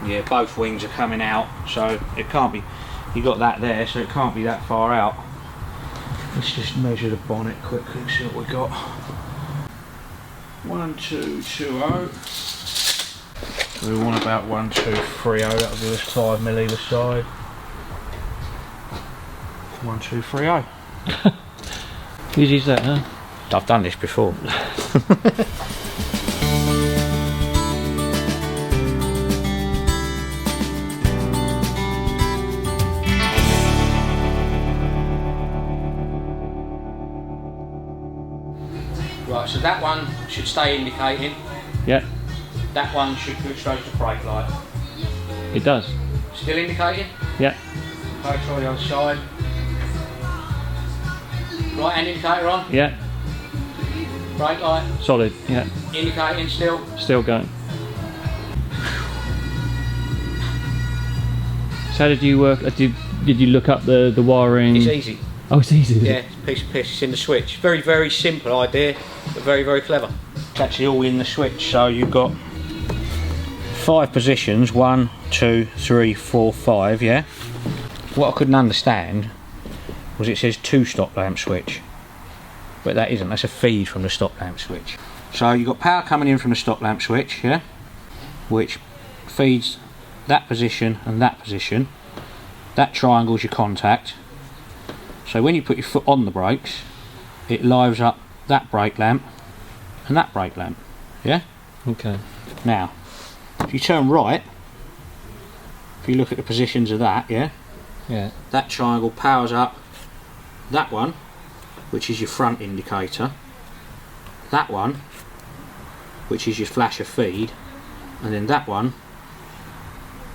Yeah, both wings are coming out, so it can't be, you got that there, so it can't be that far out. Let's just measure the bonnet quickly and see what we got. 1220. So we want about 1230, that'll give us 5mm either side. 1230. Easy as that, huh? I've done this before. Right, so that one should stay indicating. Yeah. That one should go straight to brake light. It does. Still indicating? Yeah. Okay, try the other side. Right hand indicator on? Yeah. Brake light? Solid, yeah. Indicating still? Still going. So how did you work? Did you look up the wiring? It's easy. Oh, it's easy. Yeah, it's a piece of piss. It's in the switch. Very, very simple idea, but very, very clever. It's actually all in the switch, so you've got 5 positions. 1, 2, 3, 4, 5. Yeah. What I couldn't understand was it says 2 stop lamp switch, but that isn't. That's a feed from the stop lamp switch. So you've got power coming in from the stop lamp switch, yeah, which feeds that position and that position. That triangle's your contact. So when you put your foot on the brakes, it lives up that brake lamp and that brake lamp, yeah? Okay. Now, if you turn right, if you look at the positions of that, yeah? Yeah. That triangle powers up that one, which is your front indicator, that one, which is your flasher feed, and then that one,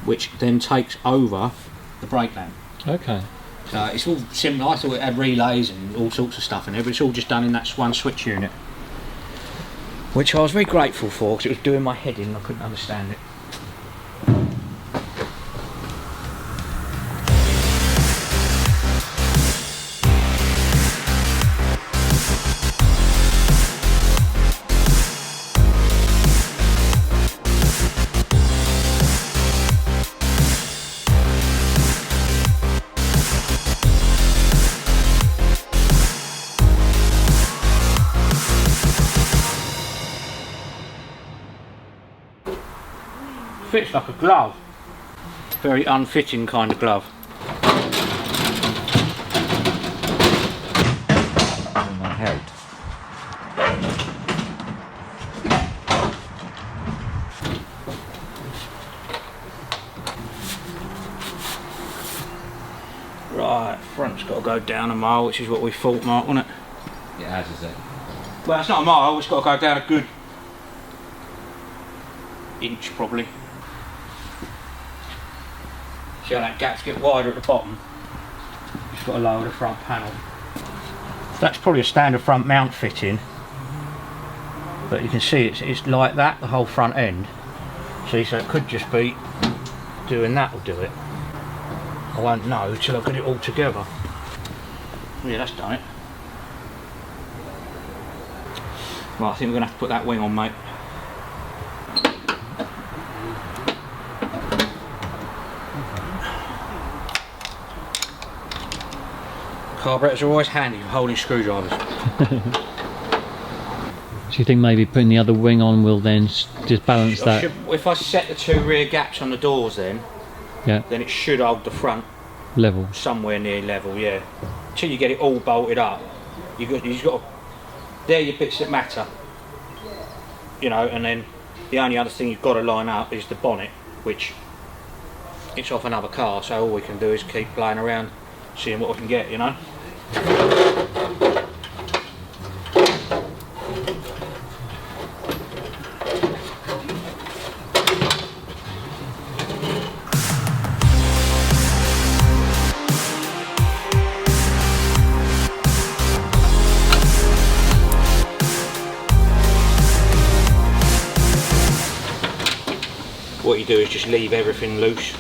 which then takes over the brake lamp. Okay. So it's all simple. I thought it had relays and all sorts of stuff in there, but it's all just done in that one switch unit, which I was very grateful for because it was doing my head in and I couldn't understand it. Fits like a glove. Very unfitting kind of glove. On my head. Right, front's got to go down a mile, which is what we thought, Mark, wasn't it? Yeah, as is it. Well, it's not a mile, it's got to go down a good inch probably. See how that gap's get wider at the bottom? Just got to lower the front panel. That's probably a standard front mount fitting, but you can see it's like that, the whole front end. See, so it could just be doing that will do it. I won't know till I've got it all together. Yeah, that's done it. Right, I think we're going to have to put that wing on, mate. Carburetors are always handy for holding screwdrivers. Do you think maybe putting the other wing on will then just balance that? If I set the 2 rear gaps on the doors then it should hold the front level. Somewhere near level, yeah. Until you get it all bolted up, you've got to, they're your bits that matter. You know, and then the only other thing you've got to line up is the bonnet, which it's off another car, so all we can do is keep playing around, seeing what we can get, you know. What you do is just leave everything loose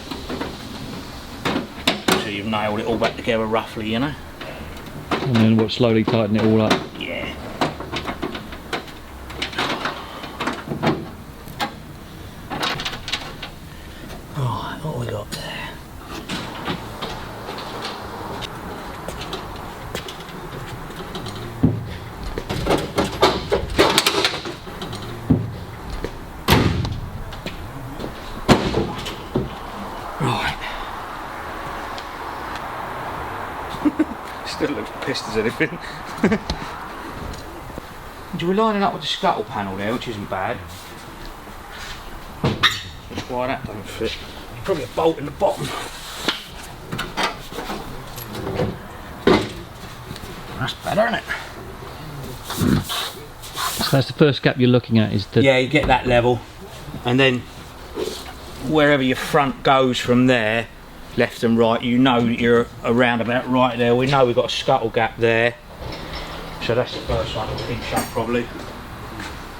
so you've nailed it all back together roughly, you know. And then we'll slowly tighten it all up. Yeah. Right, what have we got there? Still looks pissed as anything. We're lining up with the scuttle panel there, which isn't bad. That's why that don't fit. Probably a bolt in the bottom. That's better, isn't it? So that's the first gap you're looking at, is the... Yeah, you get that level, and then wherever your front goes from there, left and right, you know that you're around about right there. We know we've got a scuttle gap there, so that's the first one. In shunt probably.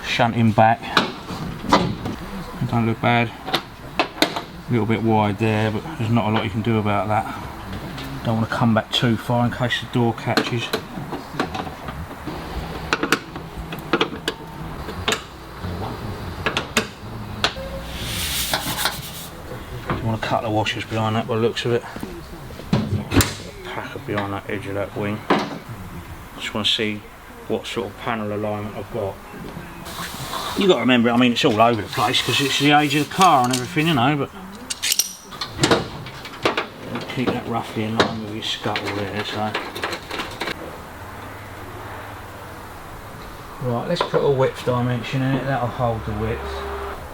Shunting back. Don't look bad. A little bit wide there, but there's not a lot you can do about that. Don't want to come back too far in case the door catches. You want to cut the washers behind that by the looks of it. Packer behind that edge of that wing. Just want to see what sort of panel alignment I've got. You got to remember, I mean, it's all over the place because it's the age of the car and everything, you know, but keep that roughly in line with your scuttle there, so. Right, let's put a width dimension in it, that'll hold the width.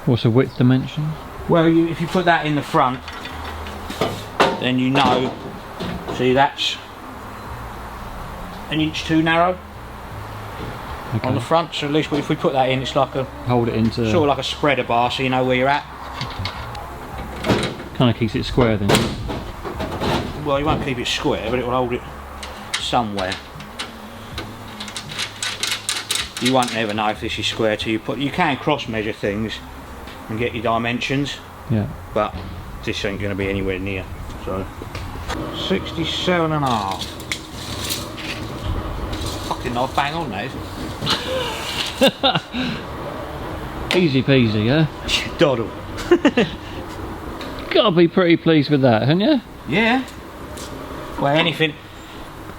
What's the width dimension? Well, if you put that in the front, then you know, see that's an inch too narrow on the front, so at least if we put that in, it's like a, hold it into, sort of like a spreader bar, so you know where you're at. Kind of keeps it square then. Well, you won't keep it square, but it will hold it somewhere. You won't ever know if this is square till you put. You can cross measure things and get your dimensions. Yeah. But this ain't going to be anywhere near. So 67.5. Fucking not bang on that. Easy peasy, yeah? Doddle. Gotta be pretty pleased with that, haven't you? Yeah. Well, anything,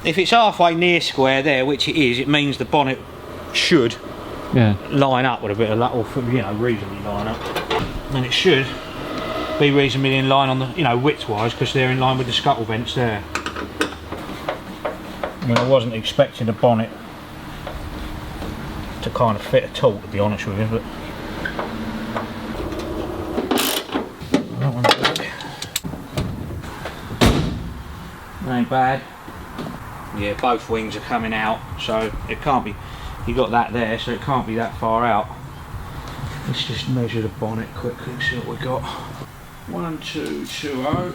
if it's halfway near square there, which it is, it means the bonnet should line up with a bit of that, or you know, reasonably line up. And it should be reasonably in line on the, you know, width-wise, because they're in line with the scuttle vents there. I mean, I wasn't expecting the bonnet to kind of fit at all, to be honest with you, but that one's back. Ain't bad. Yeah, both wings are coming out, so it can't be, you got that there, so it can't be that far out. Let's just measure the bonnet quickly and see what we got. 1220.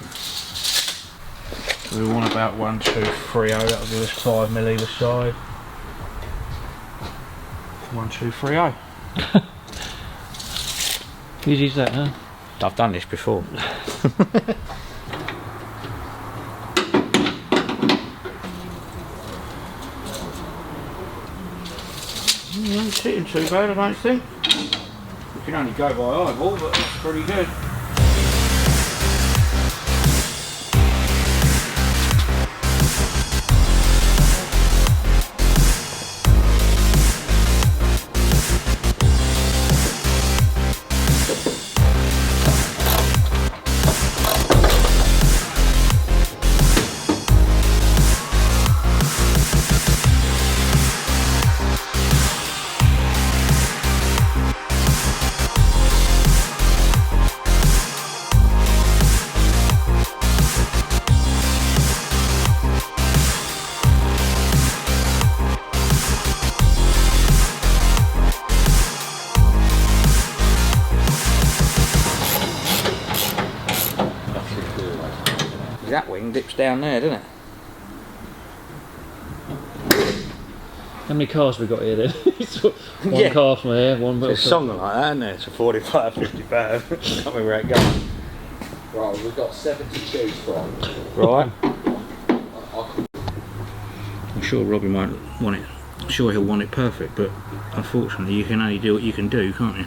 We want about 1230, that'll give us 5mm either side. 1230. Easy as that, huh? I've done this before. You ain't sitting too bad, I don't think. You can only go by eyeball, but it's pretty good. That wing dips down there, doesn't it? How many cars we got here then? One car from here, one little... It's a song like that, isn't it? It's a 45, 55. Can't remember where it goes. Right, we've got 7 to choose from. Right. I'm sure Robbie might want it. I'm sure he'll want it perfect, but unfortunately you can only do what you can do, can't you?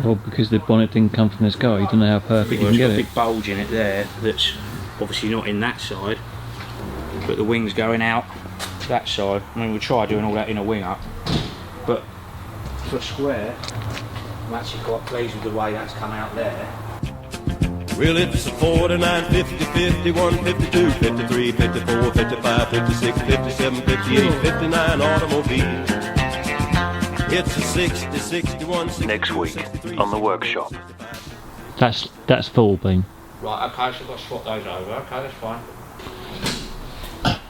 Well, because the bonnet didn't come from this car, you don't know how perfect you It's can got get a it. big bulge in it there that's obviously not in that side, but the wing's going out that side. I mean, we'll try doing all that in a wing up, but for square, I'm actually quite pleased with the way that's come out there. Well, it's a 49, 50, 51, 52, 53, 54, 55, 56, 57, 58, 59 automobile. It's a 60, 61, 62, Next week 63, on the workshop. That's full beam. Right, okay, so I've got to swap those over. Okay, that's fine.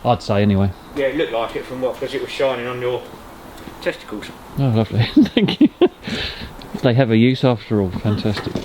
I'd say anyway. Yeah, it looked like it from what, because it was shining on your testicles. Oh, lovely. Thank you. They have a use after all. Fantastic.